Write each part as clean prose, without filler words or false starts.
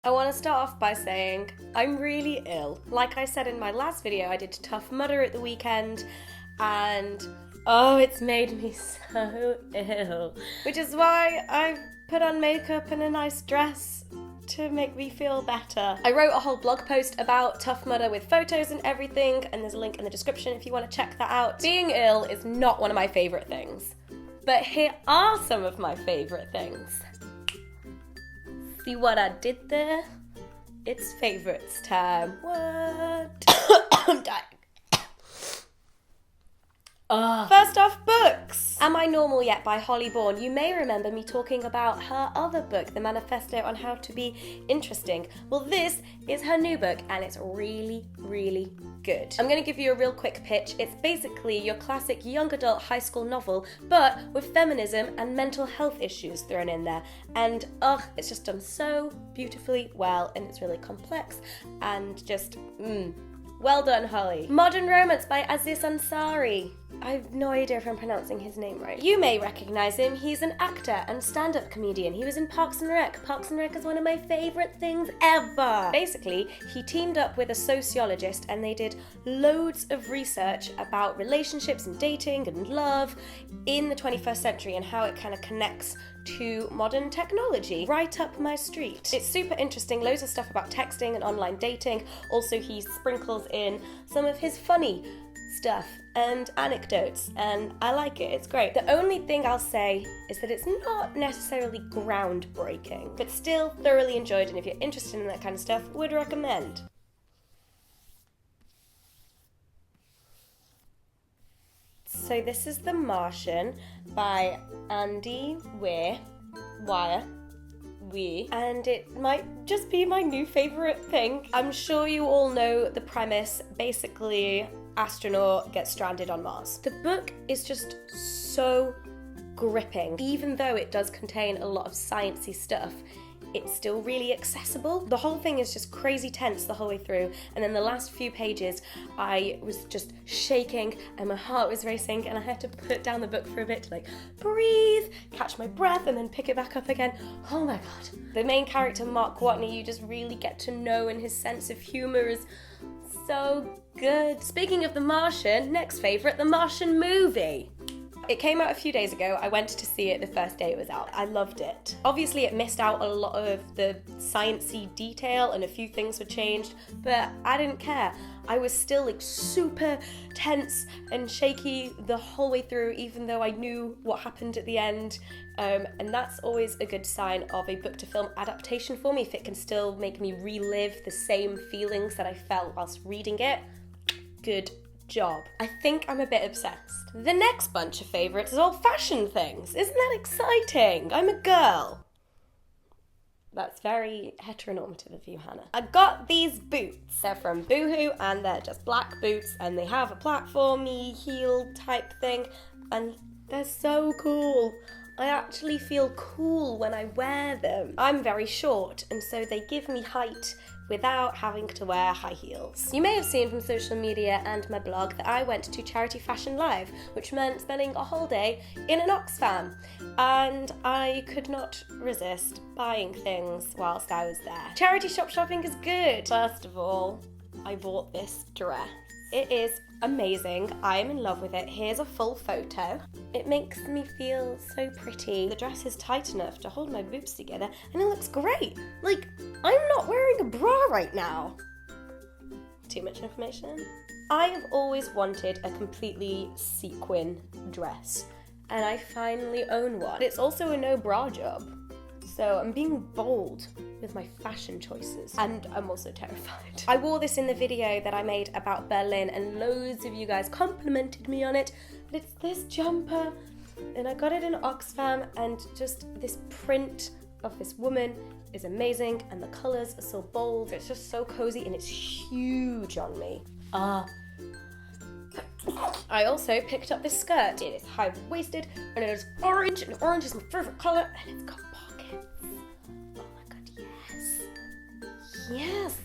I want to start off by saying I'm really ill. Like I said in my last video, I did Tough Mudder at the weekend and it's made me so ill. Which is why I put on makeup and a nice dress to make me feel better. I wrote a whole blog post about Tough Mudder with photos and everything, and there's a link in the description if you want to check that out. Being ill is not one of my favourite things, but here are some of my favourite things. See what I did there? It's favourites time. What? I'm dying. First off, books! Am I Normal Yet by Holly Bourne. You may remember me talking about her other book, The Manifesto on How to Be Interesting. Well, this is her new book and it's really, really good. I'm going to give you a real quick pitch. It's basically your classic young adult high school novel, but with feminism and mental health issues thrown in there. And it's just done so beautifully well, and it's really complex and just, well done, Holly. Modern Romance by Aziz Ansari. I have no idea if I'm pronouncing his name right. You may recognise him. He's an actor and stand-up comedian. He was in Parks and Rec. Parks and Rec is one of my favourite things ever. Basically, he teamed up with a sociologist and they did loads of research about relationships and dating and love in the 21st century and how it kind of connects to modern technology. Right up my street. It's super interesting, loads of stuff about texting and online dating. Also, he sprinkles in some of his funny stuff and anecdotes, and I like it. It's great. The only thing I'll say is that it's not necessarily groundbreaking, but still thoroughly enjoyed, and if you're interested in that kind of stuff, would recommend. So this is The Martian by Andy Weir, and it might just be my new favourite thing. I'm sure you all know the premise. Basically, astronaut gets stranded on Mars. The book is just so gripping. Even though it does contain a lot of sciencey stuff, it's still really accessible. The whole thing is just crazy tense the whole way through, and then the last few pages I was just shaking and my heart was racing, and I had to put down the book for a bit to breathe, catch my breath, and then pick it back up again. Oh my god. The main character, Mark Watney, you just really get to know, and his sense of humour is so good. Speaking of The Martian, next favourite, The Martian movie. It came out a few days ago. I went to see it the first day it was out. I loved it. Obviously, it missed out a lot of the sciencey detail and a few things were changed, but I didn't care. I was still super tense and shaky the whole way through, even though I knew what happened at the end. And that's always a good sign of a book to film adaptation for me, if it can still make me relive the same feelings that I felt whilst reading it. Good job. I think I'm a bit obsessed. The next bunch of favourites is all fashion things. Isn't that exciting? I'm a girl. That's very heteronormative of you, Hannah. I got these boots. They're from Boohoo and they're just black boots and they have a platformy heel type thing and they're so cool. I actually feel cool when I wear them. I'm very short and so they give me height without having to wear high heels. You may have seen from social media and my blog that I went to Charity Fashion Live, which meant spending a whole day in an Oxfam, and I could not resist buying things whilst I was there. Charity shop shopping is good. First of all, I bought this dress. It is amazing. I am in love with it. Here's a full photo. It makes me feel so pretty. The dress is tight enough to hold my boobs together and it looks great. I'm not wearing a bra right now. Too much information? I have always wanted a completely sequin dress and I finally own one. It's also a no bra job. So I'm being bold with my fashion choices and I'm also terrified. I wore this in the video that I made about Berlin and loads of you guys complimented me on it, but it's this jumper and I got it in Oxfam and just this print of this woman is amazing and the colours are so bold. It's just so cozy and it's huge on me. I also picked up this skirt. It is high-waisted and it is orange, and orange is my favourite colour, and it's got pockets. Oh my god, yes. Yes.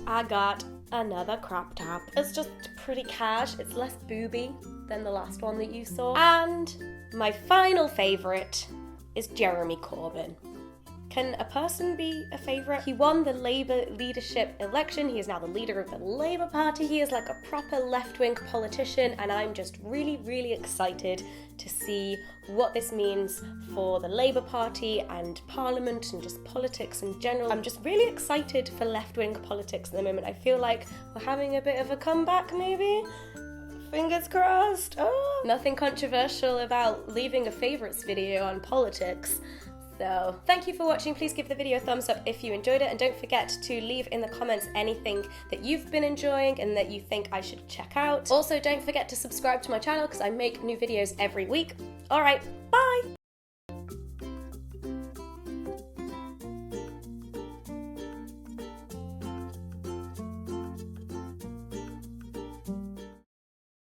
I got another crop top. It's just pretty cash. It's less booby than the last one that you saw. And my final favourite is Jeremy Corbyn. Can a person be a favourite? He won the Labour leadership election. He is now the leader of the Labour Party. He is like a proper left-wing politician, and I'm just really, really excited to see what this means for the Labour Party and Parliament and just politics in general. I'm just really excited for left-wing politics at the moment. I feel like we're having a bit of a comeback, maybe? Fingers crossed. Oh, nothing controversial about leaving a favourites video on politics. So, thank you for watching. Please give the video a thumbs up if you enjoyed it, and don't forget to leave in the comments anything that you've been enjoying and that you think I should check out. Also, don't forget to subscribe to my channel because I make new videos every week. Alright, bye!